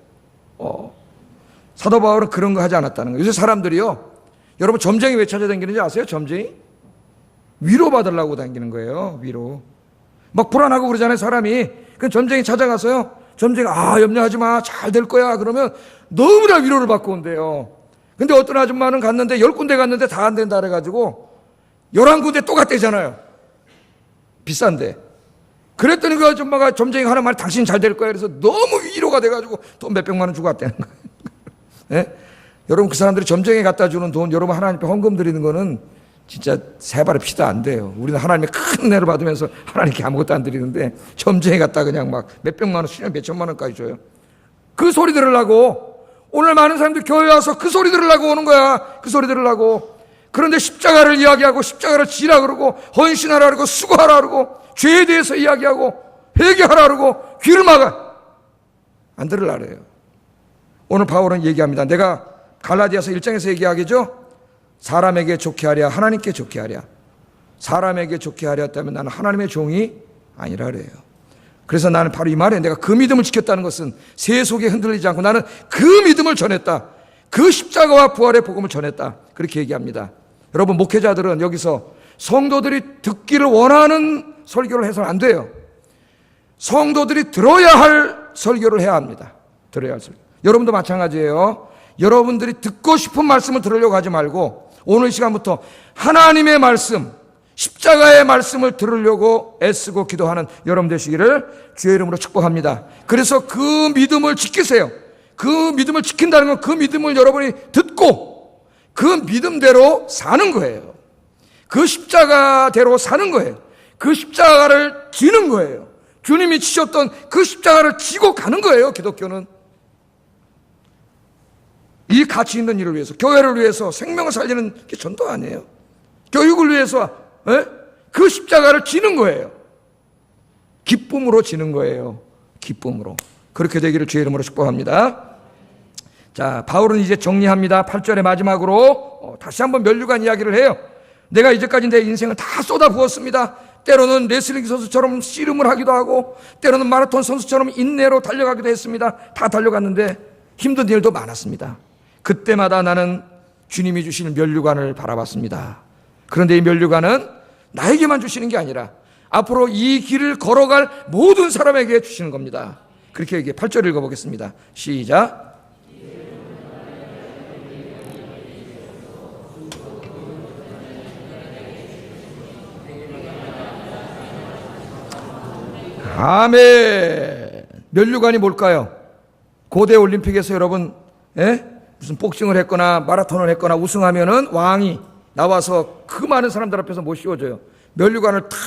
사도 바울은 그런 거 하지 않았다는 거예요. 요새 사람들이요, 여러분 점쟁이 왜 찾아다니는지 아세요? 점쟁이? 위로받으려고 다니는 거예요. 위로. 막 불안하고 그러잖아요, 사람이. 그 점쟁이 찾아가서요, 점쟁이가 염려하지 마, 잘 될 거야 그러면 너무나 위로를 받고 온대요. 근데 어떤 아줌마는 갔는데 10군데 갔는데 다 안 된다 그래가지고 11군데 또 갔대잖아요. 비싼데. 그랬더니 그 아줌마가, 점쟁이가 하는 말이 당신 잘 될 거야 그래서 너무 위로가 돼가지고 돈 몇백만 원 주고 왔다는 거예요. 네? 여러분, 그 사람들이 점쟁이 갖다 주는 돈, 여러분 하나님 앞에 헌금 드리는 거는 진짜 세 발의 피도 안 돼요. 우리는 하나님의 큰 은혜를 받으면서 하나님께 아무것도 안 드리는데 점쟁이 갖다 그냥 막 몇백만 원, 수년 몇천만 원까지 줘요. 그 소리 들으려고 오늘 많은 사람들이 교회 와서 그 소리 들으려고 오는 거야. 그 소리 들으려고. 그런데 십자가를 이야기하고 십자가를 지라 그러고 헌신하라 그러고 수고하라 그러고 죄에 대해서 이야기하고 회개하라 그러고 귀를 막아. 안 들으려고 그래요. 오늘 바울은 얘기합니다. 내가 갈라디아서 1장에서 얘기하겠죠. 사람에게 좋게 하랴 하나님께 좋게 하랴. 사람에게 좋게 하랴 했다면 나는 하나님의 종이 아니라 그래요. 그래서 나는 바로 이 말에, 내가 그 믿음을 지켰다는 것은 세속에 흔들리지 않고 나는 그 믿음을 전했다. 그 십자가와 부활의 복음을 전했다. 그렇게 얘기합니다. 여러분, 목회자들은 여기서 성도들이 듣기를 원하는 설교를 해서는 안 돼요. 성도들이 들어야 할 설교를 해야 합니다. 들어야 할 설교. 여러분도 마찬가지예요. 여러분들이 듣고 싶은 말씀을 들으려고 하지 말고 오늘 이 시간부터 하나님의 말씀, 십자가의 말씀을 들으려고 애쓰고 기도하는 여러분 되시기를 주의 이름으로 축복합니다. 그래서 그 믿음을 지키세요. 그 믿음을 지킨다는 건 그 믿음을 여러분이 듣고 그 믿음대로 사는 거예요. 그 십자가대로 사는 거예요. 그 십자가를 지는 거예요. 주님이 지셨던 그 십자가를 지고 가는 거예요. 기독교는 이 가치 있는 일을 위해서, 교회를 위해서 생명을 살리는 게 전도 아니에요. 교육을 위해서 그 십자가를 지는 거예요. 기쁨으로 지는 거예요. 기쁨으로. 그렇게 되기를 주의 이름으로 축복합니다. 자, 바울은 이제 정리합니다. 8절의 마지막으로 다시 한번 면류관 이야기를 해요. 내가 이제까지 내 인생을 다 쏟아부었습니다. 때로는 레슬링 선수처럼 씨름을 하기도 하고 때로는 마라톤 선수처럼 인내로 달려가기도 했습니다. 다 달려갔는데 힘든 일도 많았습니다. 그때마다 나는 주님이 주시는 면류관을 바라봤습니다. 그런데 이 면류관은 나에게만 주시는 게 아니라 앞으로 이 길을 걸어갈 모든 사람에게 주시는 겁니다. 그렇게 얘기해. 8절 읽어보겠습니다. 시작. 아멘. 면류관이 뭘까요? 고대 올림픽에서 여러분 무슨 복싱을 했거나 마라톤을 했거나 우승하면은 왕이 나와서 그 많은 사람들 앞에서 못 씌워줘요. 면류관을 탁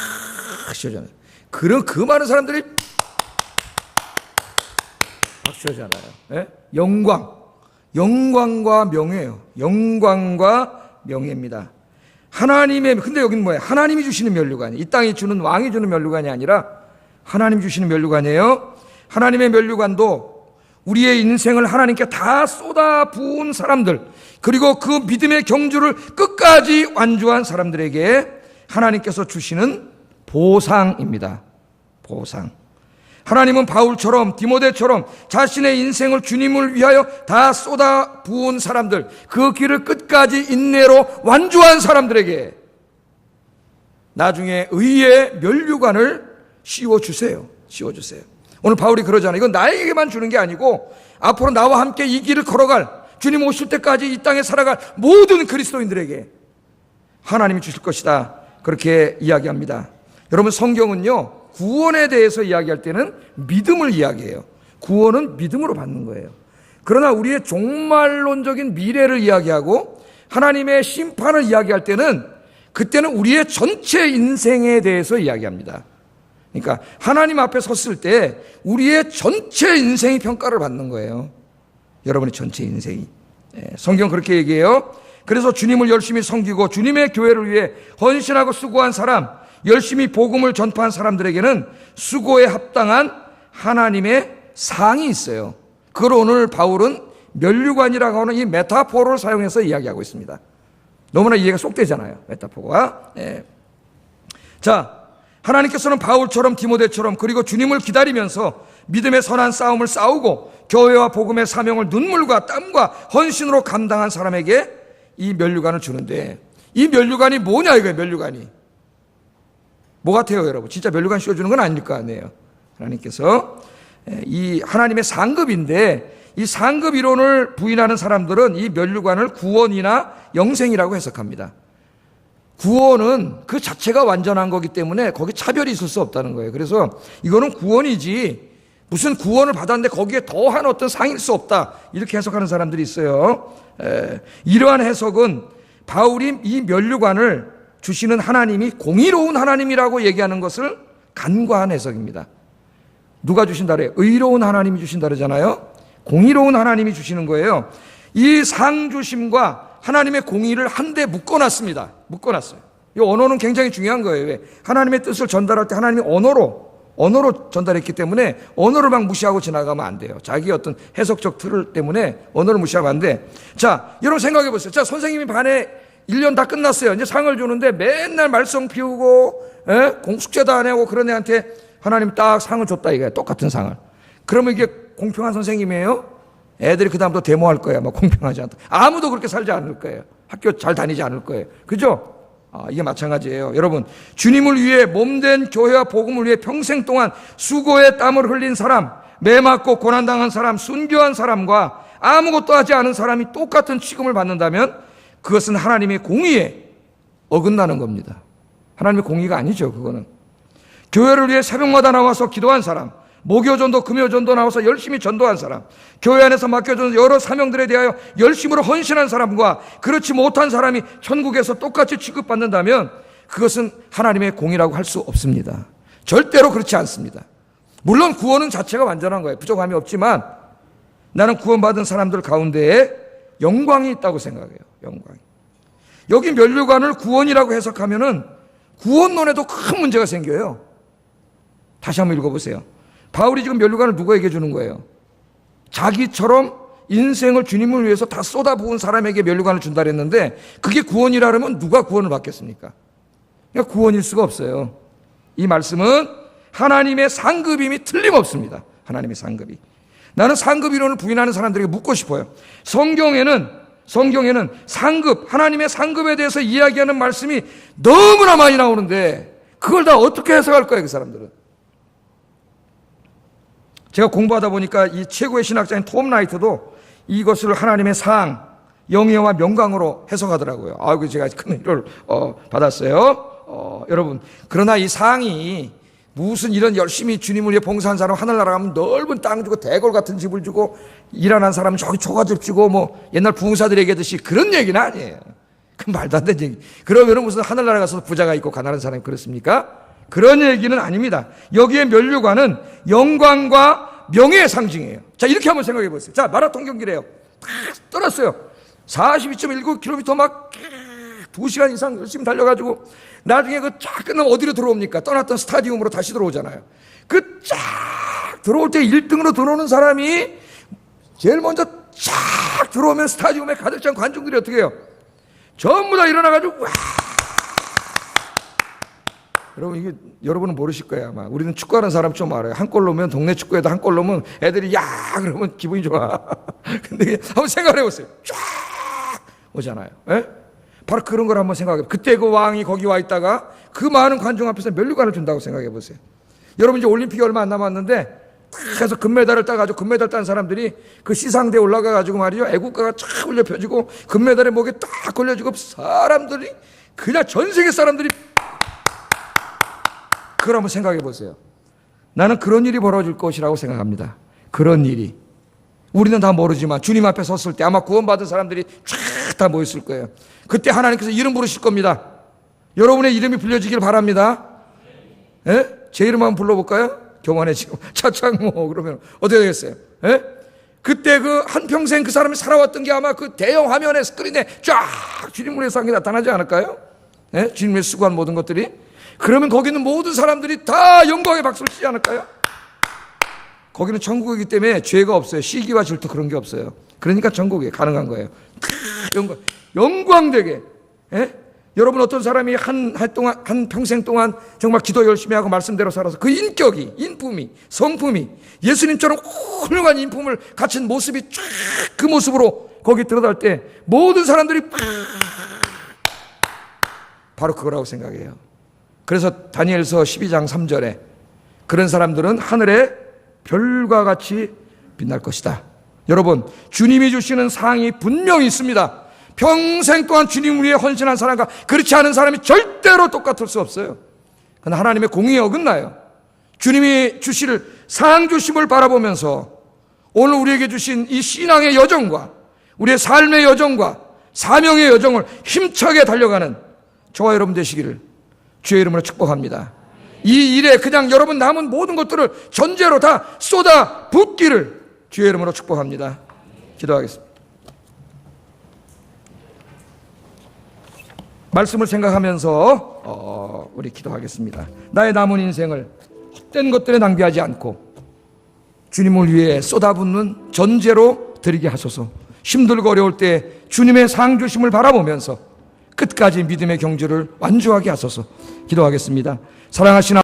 씌워줘요. 그런 그 많은 사람들이 막 씌워주잖아요. 영광과 명예예요. 영광과 명예입니다. 근데 여기는 뭐예요? 하나님이 주시는 면류관이, 이 땅이 주는, 왕이 주는 면류관이 아니라 하나님 주시는 면류관이에요. 하나님의 면류관도 우리의 인생을 하나님께 다 쏟아 부은 사람들, 그리고 그 믿음의 경주를 끝까지 완주한 사람들에게 하나님께서 주시는 보상입니다. 보상. 하나님은 바울처럼 디모데처럼 자신의 인생을 주님을 위하여 다 쏟아 부은 사람들, 그 길을 끝까지 인내로 완주한 사람들에게 나중에 의의 면류관을 씌워주세요. 씌워주세요. 오늘 바울이 그러잖아요. 이건 나에게만 주는 게 아니고 앞으로 나와 함께 이 길을 걸어갈, 주님 오실 때까지 이 땅에 살아갈 모든 그리스도인들에게 하나님이 주실 것이다, 그렇게 이야기합니다. 여러분, 성경은요, 구원에 대해서 이야기할 때는 믿음을 이야기해요. 구원은 믿음으로 받는 거예요. 그러나 우리의 종말론적인 미래를 이야기하고 하나님의 심판을 이야기할 때는, 그때는 우리의 전체 인생에 대해서 이야기합니다. 그러니까 하나님 앞에 섰을 때 우리의 전체 인생이 평가를 받는 거예요. 여러분의 전체 인생이. 성경 그렇게 얘기해요. 그래서 주님을 열심히 섬기고 주님의 교회를 위해 헌신하고 수고한 사람, 열심히 복음을 전파한 사람들에게는 수고에 합당한 하나님의 상이 있어요. 그걸 오늘 바울은 면류관이라고 하는 이 메타포를 사용해서 이야기하고 있습니다. 너무나 이해가 쏙 되잖아요, 메타포가. 자, 하나님께서는 바울처럼 디모데처럼 그리고 주님을 기다리면서 믿음의 선한 싸움을 싸우고 교회와 복음의 사명을 눈물과 땀과 헌신으로 감당한 사람에게 이 면류관을 주는데, 이 면류관이 뭐냐 이거예요. 면류관이 뭐 같아요, 여러분? 진짜 면류관 씌워주는 건 아닐 거 아니에요. 하나님께서 이 하나님의 상급인데, 이 상급 이론을 부인하는 사람들은 이 면류관을 구원이나 영생이라고 해석합니다. 구원은 그 자체가 완전한 거기 때문에 거기 차별이 있을 수 없다는 거예요. 그래서 이거는 구원이지 무슨 구원을 받았는데 거기에 더한 어떤 상일 수 없다, 이렇게 해석하는 사람들이 있어요. 이러한 해석은 바울이 이 면류관을 주시는 하나님이 공의로운 하나님이라고 얘기하는 것을 간과한 해석입니다. 누가 주신다 그래요? 의로운 하나님이 주신다 그러잖아요. 공의로운 하나님이 주시는 거예요. 이 상 주심과 하나님의 공의를 한데 묶어놨습니다. 묶어놨어요. 이 언어는 굉장히 중요한 거예요. 왜? 하나님의 뜻을 전달할 때 하나님이 언어로 전달했기 때문에 언어를 막 무시하고 지나가면 안 돼요. 자기 어떤 해석적 틀 때문에 언어를 무시하면 안 돼. 자, 여러분 생각해 보세요. 자, 선생님이 반에 1년 다 끝났어요. 이제 상을 주는데 맨날 말썽 피우고 숙제도 안 하고 그런 애한테 하나님 딱 상을 줬다 이거야. 똑같은 상을. 그러면 이게 공평한 선생님이에요? 애들이 그 다음부터 데모할 거야. 막 공평하지 않다. 아무도 그렇게 살지 않을 거예요. 학교 잘 다니지 않을 거예요. 그죠? 이게 마찬가지예요. 여러분, 주님을 위해 몸된 교회와 복음을 위해 평생 동안 수고의 땀을 흘린 사람, 매맞고 고난당한 사람, 순교한 사람과 아무것도 하지 않은 사람이 똑같은 취급을 받는다면 그것은 하나님의 공의에 어긋나는 겁니다. 하나님의 공의가 아니죠, 그거는. 교회를 위해 새벽마다 나와서 기도한 사람, 목요전도 금요전도 나와서 열심히 전도한 사람, 교회 안에서 맡겨준 여러 사명들에 대하여 열심으로 헌신한 사람과 그렇지 못한 사람이 천국에서 똑같이 취급받는다면 그것은 하나님의 공의라고 할 수 없습니다. 절대로 그렇지 않습니다. 물론 구원은 자체가 완전한 거예요. 부족함이 없지만 나는 구원받은 사람들 가운데에 영광이 있다고 생각해요. 영광이. 여기 면류관을 구원이라고 해석하면은 구원론에도 큰 문제가 생겨요. 다시 한번 읽어보세요. 바울이 지금 면류관을 누구에게 주는 거예요? 자기처럼 인생을 주님을 위해서 다 쏟아부은 사람에게 면류관을 준다 그랬는데 그게 구원이라 그러면 누가 구원을 받겠습니까? 그러니까 구원일 수가 없어요. 이 말씀은 하나님의 상급임이 틀림없습니다. 하나님의 상급이. 나는 상급 이론을 부인하는 사람들에게 묻고 싶어요. 성경에는 상급, 하나님의 상급에 대해서 이야기하는 말씀이 너무나 많이 나오는데 그걸 다 어떻게 해석할 거예요, 그 사람들은? 제가 공부하다 보니까 이 최고의 신학자인 톰 라이트도 이것을 하나님의 상, 영예와 명광으로 해석하더라고요. 아이고, 제가 큰 일을 받았어요. 여러분, 그러나 이 상이 무슨 이런 열심히 주님을 위해 봉사한 사람 하늘나라 가면 넓은 땅 주고 대궐 같은 집을 주고 일하는 사람은 저기 초가집 주고 뭐 옛날 부흥사들이 얘기하듯이 그런 얘기는 아니에요. 그 말도 안 되는 얘기. 그러면 무슨 하늘나라 가서 부자가 있고 가난한 사람이 그렇습니까? 그런 얘기는 아닙니다. 여기에 면류관은 영광과 명예의 상징이에요. 자, 이렇게 한번 생각해 보세요. 자, 마라톤 경기래요. 다 떠났어요. 42.19km 막 2시간 이상 열심히 달려가지고 나중에 그 쫙 끝나면 어디로 들어옵니까? 떠났던 스타디움으로 다시 들어오잖아요. 그 쫙 들어올 때 1등으로 들어오는 사람이 제일 먼저 쫙 들어오면 스타디움에 가득 찬 관중들이 어떻게 해요? 전부 다 일어나가지고 와. 여러분 이게 여러분은 모르실 거예요 아마. 우리는 축구하는 사람 좀 알아요. 한 골 넣으면 동네 축구에도 한 골 넣으면 애들이 야 그러면 기분이 좋아. 근데 한번 생각해 보세요. 쫙 오잖아요. 에? 바로 그런 걸 한번 생각해. 그때 그 왕이 거기 와 있다가 그 많은 관중 앞에서 면류관을 준다고 생각해 보세요. 여러분 이제 올림픽이 얼마 안 남았는데 딱 해서 금메달을 따가지고 금메달 딴 사람들이 그 시상대에 올라가가지고 말이죠. 애국가가 쫙 울려 펴지고 금메달에 목에 딱 걸려지고 사람들이 그냥 전 세계 사람들이 그걸 한번 생각해 보세요. 나는 그런 일이 벌어질 것이라고 생각합니다. 그런 일이. 우리는 다 모르지만 주님 앞에 섰을 때 아마 구원받은 사람들이 쫙 다 모였을 거예요. 그때 하나님께서 이름 부르실 겁니다. 여러분의 이름이 불려지길 바랍니다. 예? 제 이름 한번 불러볼까요? 교만해 지금 차창모 그러면 어떻게 되겠어요? 예? 그때 그 한평생 그 사람이 살아왔던 게 아마 그 대형 화면에 스크린에 쫙 주님의 상이 나타나지 않을까요? 예? 주님의 수고한 모든 것들이. 그러면 거기는 모든 사람들이 다 영광의 박수를 치지 않을까요? 거기는 천국이기 때문에 죄가 없어요. 시기와 질투 그런 게 없어요. 그러니까 천국에 가능한 거예요. 영광되게. 예? 여러분 어떤 사람이 한 평생 동안 정말 기도 열심히 하고 말씀대로 살아서 그 인격이, 인품이, 성품이 예수님처럼 훌륭한 인품을 갖춘 모습이 쫙 그 모습으로 거기 들어갈 때 모든 사람들이 바로 그거라고 생각해요. 그래서 다니엘서 12장 3절에 그런 사람들은 하늘의 별과 같이 빛날 것이다. 여러분 주님이 주시는 상이 분명히 있습니다. 평생 동안 주님을 위해 헌신한 사람과 그렇지 않은 사람이 절대로 똑같을 수 없어요. 그건 하나님의 공의에 어긋나요. 주님이 주실 상 주심을 바라보면서 오늘 우리에게 주신 이 신앙의 여정과 우리의 삶의 여정과 사명의 여정을 힘차게 달려가는 저와 여러분 되시기를 주의 이름으로 축복합니다. 이 일에 그냥 여러분 남은 모든 것들을 전제로 다 쏟아 붓기를 주의 이름으로 축복합니다. 기도하겠습니다. 말씀을 생각하면서 우리 기도하겠습니다. 나의 남은 인생을 헛된 것들에 낭비하지 않고 주님을 위해 쏟아붓는 전제로 드리게 하소서. 힘들고 어려울 때 주님의 상 주심을 바라보면서 끝까지 믿음의 경주를 완주하게 하소서. 기도하겠습니다. 사랑하시는